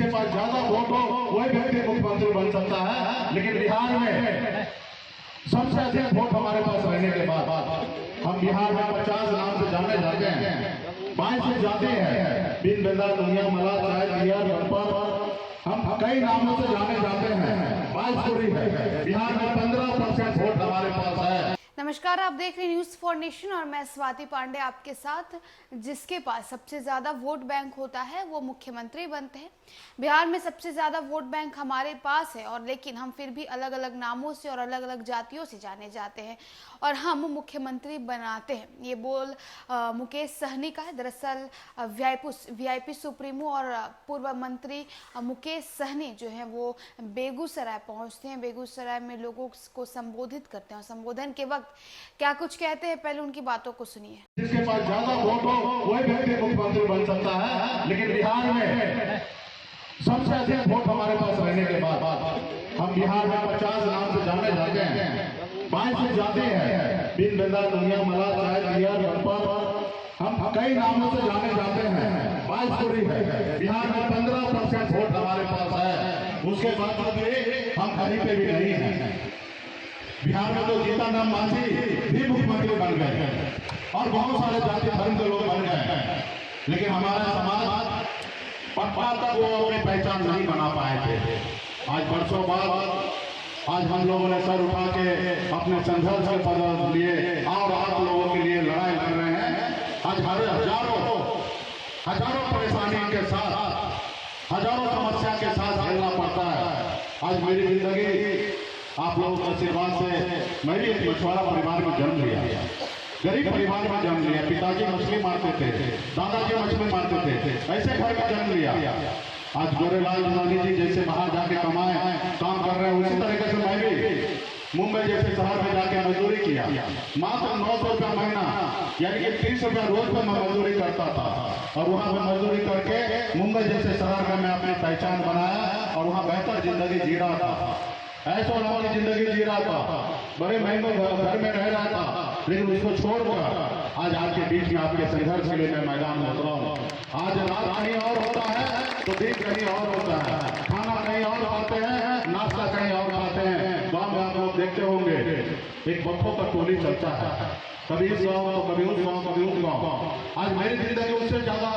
जिसके पास ज्यादा वोट हो वही व्यक्ति मुख्यमंत्री बन सकता है। लेकिन बिहार में सबसे अधिक वोट हमारे पास रहने के बाद हम बिहार में 50 नाम से जाने जाते हैं, 22 जाते हैं, बिन बेदा दुनिया मला चाय दिया हम कई नामों से जाने जाते हैं। 22 है, बिहार में 15% वोट हमारे पास है। नमस्कार, आप देख रहे हैं न्यूज़ फॉर नेशन और मैं स्वाति पांडे आपके साथ। जिसके पास सबसे ज़्यादा वोट बैंक होता है वो मुख्यमंत्री बनते हैं। बिहार में सबसे ज़्यादा वोट बैंक हमारे पास है और लेकिन हम फिर भी अलग अलग नामों से और अलग अलग जातियों से जाने जाते हैं और हम मुख्यमंत्री बनाते हैं। ये बोल मुकेश सहनी का है। दरअसल वीआईपी सुप्रीमो और पूर्व मंत्री मुकेश सहनी जो है वो बेगूसराय पहुंचते हैं। बेगूसराय में लोगों को संबोधित करते हैं और संबोधन के वक्त क्या कुछ कहते हैं, पहले उनकी बातों को सुनिए। जिसके पास ज्यादा वोट हो वही व्यक्ति मुख्यमंत्री बन सकता है। लेकिन बिहार में सबसे अधिक वोट हमारे पास रहने के बाद हम बिहार में 50 नाम से जाने जाते हैं, 22 जाते हैं, बिन बेदा दुनिया मला चाय दिया हम कई नामों से जाने जाते हैं। 22 है, बिहार में 15% वोट हमारे पास है। उसके बाद हम कहीं पे भी नहीं है। बिहार में तो जीतन मांझी भी मुख्यमंत्री बन गए और बहुत सारे जाति धर्म के लोग बन गए, लेकिन हमारा समाज पटवा तक वो अपनी पहचान नहीं बना पाए थे। आज वर्षों बाद आज हम लोगों ने सर उठा के अपने संघर्ष के पद लिए और आप लोगों के लिए लड़ाई लड़ रहे हैं। आज हजारों परेशानी के साथ, हजारों समस्या के साथ झेलना पड़ता है। आज मेरी जिंदगी आप लोगों के आशीर्वाद से मैं भी एक मछुआरा परिवार में जन्म लिया, गरीब परिवार में जन्म लिया। पिताजी मछली मारते थे, दादाजी मछली मारते थे, ऐसे घर में जन्म लिया। आज गोरेलाल गांधी जी जैसे बाहर जाके कमाए काम कर रहे हैं, उसी तरीके से मैं भी मुंबई जैसे शहर में जाके मजदूरी किया। मात्र 900 रुपया महीना यानी कि 30 रुपया रोज पर मैं मजदूरी करता था और वहाँ पे मजदूरी करके मुंबई जैसे शहर में मैं अपनी पहचान बनाया और वहाँ बेहतर जिंदगी जी रहा था। ऐसा लंबी जिंदगी जी रहा था, बड़े महंगे घर में रह रहा था, लेकिन उसको छोड़कर आज आपके बीच में आपके संघर्ष के लिए मैं मैदान में उतरा हूँ। आज रात कहीं और होता है तो दिन कहीं और होता है, खाना कहीं और खाते हैं, नाश्ता कहीं और खाते हैं। गाँव में आप लोग देखते होंगे एक बच्चों का टोली चलता है, कभी इस गाँव तो कभी उस गाँव, कभी उस गाँव। आज मेरी जिंदगी उससे ज्यादा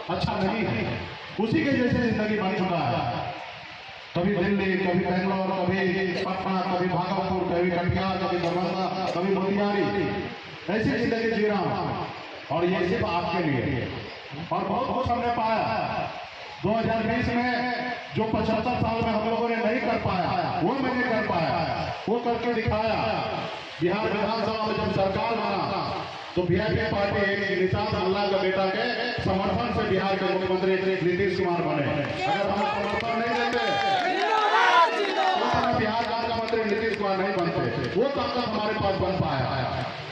अच्छा नहीं है, उसी के जैसे जिंदगी बन चुका है। कभी दिल्ली, कभी बेंगलोर, कभी पटना, कभी भागलपुर, कभी कटिहार, कभी दरभंगा, कभी मोतिहारी, ऐसी जिंदगी जी रहा हूँ और ये सिर्फ आपके लिए। और बहुत कुछ हमने पाया 2020 में, जो 75 साल में हम लोगों ने नहीं कर पाया वो मैंने कर पाया, वो करके दिखाया। बिहार विधानसभा में जब सरकार बना तो वीआईपी पार्टी निषाद अल्लाह का बेटा के समर्थन से बिहार के मुख्यमंत्री नीतीश कुमार बने। अगर हम समर्थन नहीं देते बिहार का मुख्यमंत्री नीतीश कुमार नहीं बनते। वो ताकत हमारे पास बन पाया।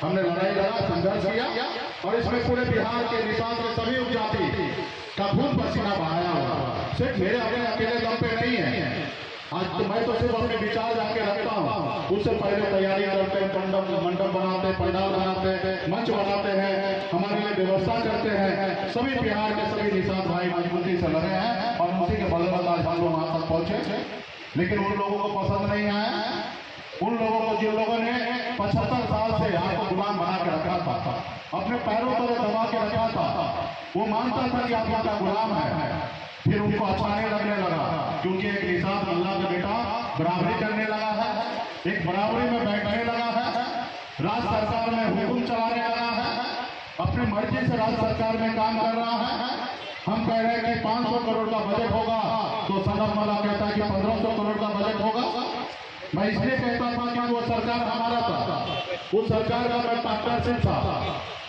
हमने लड़ाई लड़ा, संघर्ष किया और इसमें पूरे बिहार के निषाद के सभी उपजाति का खून पसीना बहाया हुआ। सिर्फ मेरे अपने अकेले दम पे नहीं है। आज तो मैं तो सिर्फ अपने विचार जाके रखता हूँ, उससे पहले तैयारी करते हैं, मंडप बनाते हैं, पंडाल बनाते हैं, मंच बनाते हैं, हमारे लिए व्यवस्था करते हैं। सभी बिहार के सभी निषाद भाई मजबूती से लगे हैं और उसी के बदौलत आज हम लोग वहां तक पहुंचे। लेकिन उन लोगों को पसंद नहीं आया, उन लोगों को जिन लोगों ने 75 साल से आपको गुलाम बना के रखा था, अपने पैरों पर दबा के रखा था, वो मानता था कि आप का गुलाम है। फिर उनको अच्छा नहीं लगने लगा क्योंकि एक निषाद अल्लाह का बेटा बराबरी करने लगा है, एक बराबरी में बैठने लगा है, राज्य सरकार में हुकुम चलाने लगा है, अपनी मर्जी से राज्य सरकार में काम कर रहा है। हम कह रहे हैं कि 500 करोड़ का बजट होगा तो सदर मला कहता है कि 1500 करोड़ का बजट होगा। मैं इसलिए कहता था कि वो सरकार हमारा था, उस सरकार का मैं पार्टनरशिप था,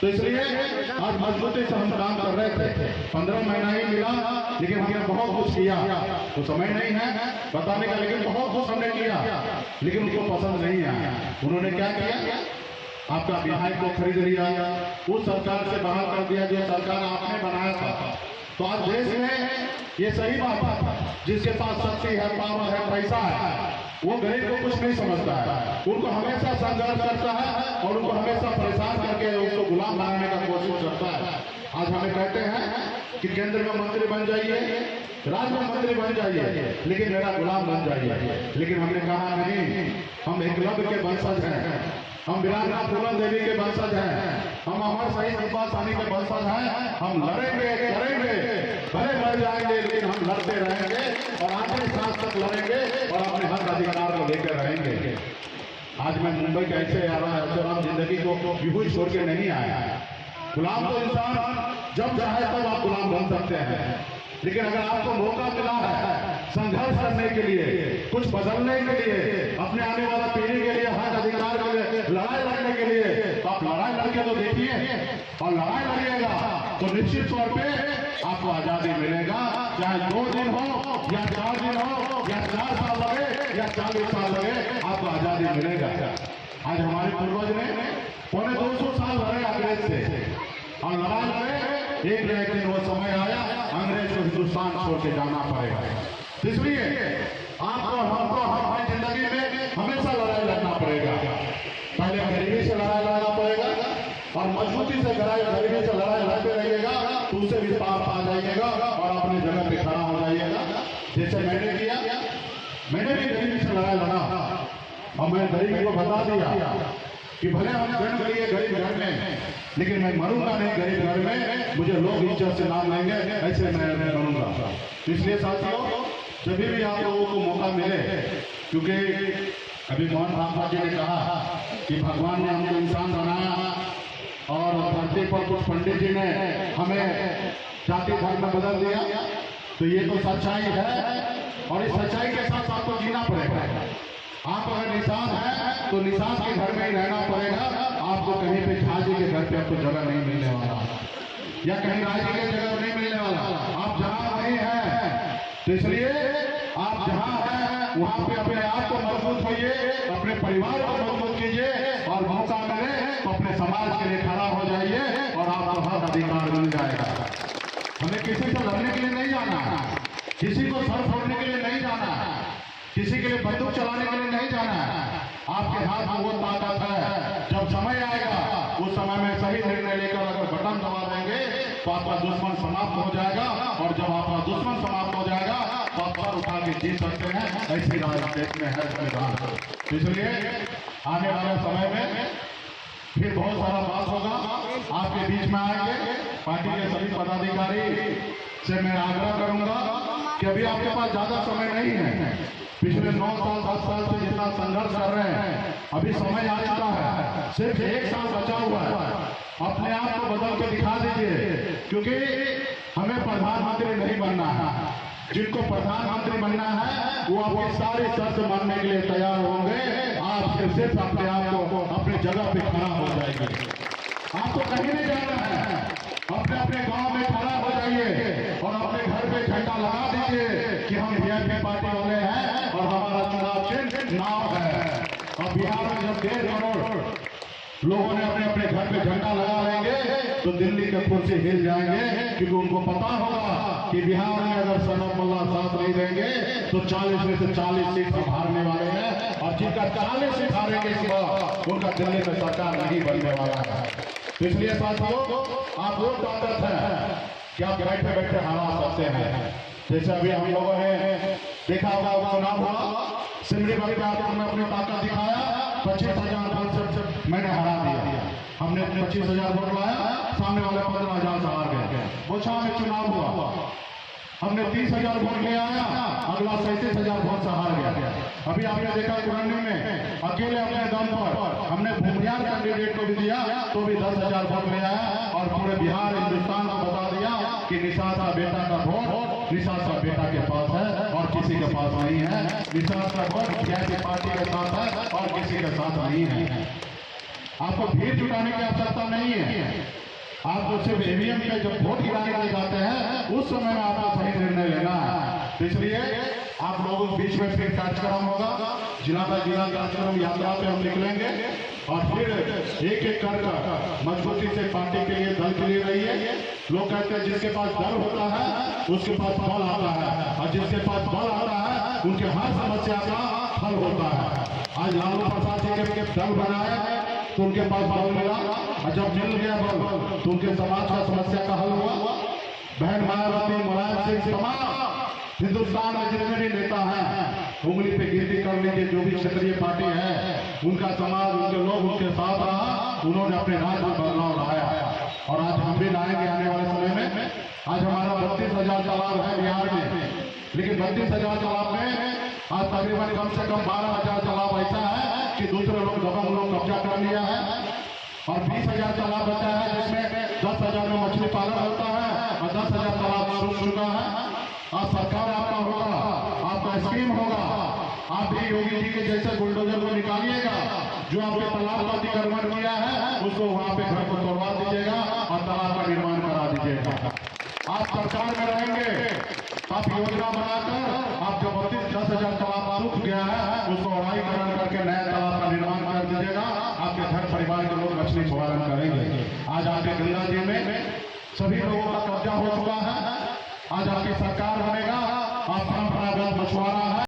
तो इसलिए आज मजबूती से हम काम कर रहे थे। 15 महीना ही मिला लेकिन हमने बहुत कुछ किया, तो समय नहीं है बताने का, लेकिन बहुत कुछ हमने किया, लेकिन उनको पसंद नहीं आया। उन्होंने क्या किया, आपका बिहार को खरीद लिया, उस सरकार से बाहर कर दिया जो सरकार आपने बनाया था। तो आज देश में ये सही बात है, जिसके पास शक्ति है, पावर है, पैसा है, वो गरीब को कुछ नहीं समझता है, उनको हमेशा संघर्ष करता है और उनको हमेशा परेशान करके उसको गुलाम बनाने का कोशिश करता है। आज हमें कहते हैं कि केंद्र में मंत्री बन जाइए, राज्य में मंत्री बन जाइए, लेकिन मेरा गुलाम बन जाइए। लेकिन हमने कहा नहीं, हम एकलव्य के वंशज हैं, हम वीरांगना फूलन देवी के वंशज हैं, हम अमर शहीद सुभाष सानी के वंशज हैं। हम लड़ेंगे, करेंगे, भले मर जाएंगे, लेकिन हम लड़ते रहेंगे और आखिरी सांस तक लड़ेंगे और अपने हक अधिकार को लेकर रहेंगे। आज मैं मुंबई कैसे आ रहा है, ऐसे हम जिंदगी को यूं छोड़ के नहीं आया। गुलाम तो इंसान जब चाहे तब आप गुलाम बन सकते हैं, लेकिन अगर आपको मौका मिला है संघर्ष करने के लिए, कुछ बदलने के लिए, अपने आने वाला पीढ़ी के लिए, हक अधिकार के लिए लड़ाई लड़ने के लिए, तो आप लड़ाई लड़के तो देखिए, और लड़ाई लड़िएगा तो निश्चित तौर पे आपको आजादी मिलेगा। चाहे 2 दिन हो या 4 दिन हो या 4 साल लगे या 40 साल लगे, आपको आजादी मिलेगा। आज हमारे पूर्वज ने 250 साल लड़े अंग्रेज से, और लड़ाई लड़े, एक न एक दिन वो समय आया अंग्रेज को हिंदुस्तान छोड़ के जाना पड़ेगा। इसलिए आपको, हमको, हमारी जिंदगी में हमेशा लड़ाई लड़ना पड़ेगा। पहले गरीबी से लड़ाई लड़ना पड़ेगा, और मजबूती से गरीबी से लड़ाई लड़ते रहिएगा तो उसे भी पार पा जाइएगा और अपने जगह पे खड़ा हो जाइएगा। जैसे मैंने किया, मैंने भी गरीबी से लड़ाई लड़ा, और मैं गरीबी को बता दिया कि भले हम जन्म लिए गरीब घर में, लेकिन मैं मरूंगा नहीं गरीब घर में, मुझे लोग इज्जत से नाम लेंगे, ऐसे मैं मरूंगा। इसलिए साथियों, जब भी आप लोगों को मौका मिले, क्योंकि अभी मोहन भागवत जी ने कहा कि भगवान ने हमको इंसान बनाया और धरती पर कुछ पंडित जी ने हमें जाति धर्म में बदल दिया, तो ये तो सच्चाई है, और इस सच्चाई के साथ आपको जीना पड़ेगा। आप अगर निशान है तो निशान के घर में ही रहना पड़ेगा। आपको कहीं पे झाजी के घर पे आपको जगह नहीं मिलने वाला, या कहीं राजी के जगह नहीं मिलने वाला। आप जहां नहीं है, तो इसलिए आप जहां हैं वहां पे अपने आप को मजबूत होइए, अपने परिवार को मजबूत कीजिए, और मौका मिले तो अपने समाज के लिए खड़ा हो जाइए और आपको हक अधिकार मिल जाएगा। हमें किसी से लड़ने के लिए नहीं जाना, किसी को सर फोड़ने के लिए नहीं जाना, किसी के लिए बंदूक चलाने के लिए नहीं जाना है। आपके हाथ में वो ताकत है, जब समय आएगा उस समय में सही निर्णय लेकर अगर बटन दबा देंगे तो आपका दुश्मन समाप्त हो जाएगा, और जब आपका दुश्मन समाप्त हो जाएगा तो आप सर उठा के जीत सकते हैं। ऐसी राजनीति में है संविधान। इसलिए आने वाले समय में फिर बहुत सारा बात होगा, आपके बीच में आएंगे। पार्टी के सभी पदाधिकारी से मैं आग्रह करूंगा कि अभी आपके पास ज्यादा समय नहीं है। पिछले 9 साल 10 साल से जितना संघर्ष कर रहे हैं, अभी समय आ चुका है, सिर्फ 1 साल बचा हुआ है। अपने आप को बदल के दिखा दीजिए, क्योंकि हमें प्रधानमंत्री नहीं बनना है। जिनको प्रधानमंत्री बनना है वो आपकी सारी शर्त मानने के लिए तैयार होंगे। आप सिर्फ अपने आप को अपनी जगह पे खड़ा हो जाएंगे। आपको कहीं नहीं जाना है, अपने अपने गांव में खड़ा हो जाइए और अपने घर पे झंडा लगा दीजिए कि हम वीआईपी पार्टी वाले हैं और हमारा चुनाव चिन्ह नाव है। और बिहार में जब 1.5 करोड़ लोगों ने अपने अपने घर पे झंडा लगा लेंगे तो दिल्ली के कुर्सी हिल जाएंगे, क्योंकि उनको पता होगा कि बिहार में अगर सनत मुल्ला साथ नहीं देंगे तो 40 में से 40 सीट हम हारने वाले हैं, और जिनका 40 सीट हारेंगे इस बार उनका दिल्ली में सरकार नहीं बनने वाला है। तो इसलिए साथियों, आप वो ताकत है कि आप बैठे बैठे हरा सकते हैं। जैसे अभी हम लोगों ने देखा होगा, चुनाव हुआ, सिमरी में आपने अपनी ताकत दिखाया, 25,000 वोट से मैंने हरा दिया। हमने 25,000 वोट लाया, सामने वाले 15,000 से हार गए। बोछा में चुनाव हुआ, हमने 30,000 वोट ले आया, अगला 37,000 वोट से हार गया। अभी आपने देखा कुरंडी में अकेले अपने दम पर हमने भूमियार कैंडिडेट को भी दिया तो भी 10,000 वोट ले आया, और पूरे बिहार हिंदुस्तान को बता दिया कि निषाद का बेटा का वोट निषाद का बेटा के पास है और किसी के पास नहीं है। निषाद का वोट वीआईपी पार्टी के साथ है और किसी के साथ नहीं है। आपको भीड़ जुटाने की आवश्यकता नहीं है, आपको सिर्फ ईवीएम पे जब वोट गिराने के लिए जाते हैं उस समय में आपको सही निर्णय लेना है। तो इसलिए आप लोगों के बीच में फिर कार्यक्रम होगा, जिला का जिला कार्यक्रम यात्रा पे हम निकलेंगे, और फिर एक एक कर मजबूती से पार्टी के लिए, दल के लिए रहिए। लोग कहते हैं जिसके पास दल होता है उसके पास बल आता है, और जिसके पास बल आता है उनके हर समस्या का हल होता है। आज लालू प्रसाद जी के दल बनाए, तो उनके पास बल मिला, और जब मिल गया बल तो उनके समाज का समस्या का हल हुआ। बहन मायावती, मुलायम सिंह, तमाम हिंदुस्तान में जितने भी नेता हैं, उंगली पे गिनती कर लीजिए, जो भी क्षेत्रीय पार्टी है, उनका समाज, उनके लोग उनके साथ रहा, उन्होंने अपने राज्य में बदलाव लाया। और आज हम भी लाएंगे आने वाले समय में। आज हमारा 32,000 तालाब है बिहार में, लेकिन 32,000 तालाब में आज तकरीबन कम से कम 12,000 तालाब ऐसा है कि दूसरे लोग दबंग लोग कब्जा कर लिया है, और 20,000 तालाब बचा है जिसमें 10,000 में मछली पालन होता है, और 10,000 तालाब सूख चुका है। आज सरकार आपका होगा, आपका स्कीम होगा, आप भी योगी जी के जैसे बुलडोजर को निकालिएगा, जो आपके तालाब का अतिक्रमण किया है उसको वहां पे घर को तोड़वा दीजिएगा और तालाब का निर्माण करा दीजिएगा। आप सरकार में रहेंगे, आप योजना बनाकर आप जो 10,000 तालाब सूख गया है उसको अढ़ाईकरण करके नया तालाब का निर्माण कर दीजिएगा। आपके घर परिवार के लोग मछली पालन करेंगे। आज आपके गंगा जी में सभी लोगों का कब्जा हो चुका है। आज आपकी सरकार बनेगा, आप परंपरागत मछुआरा है।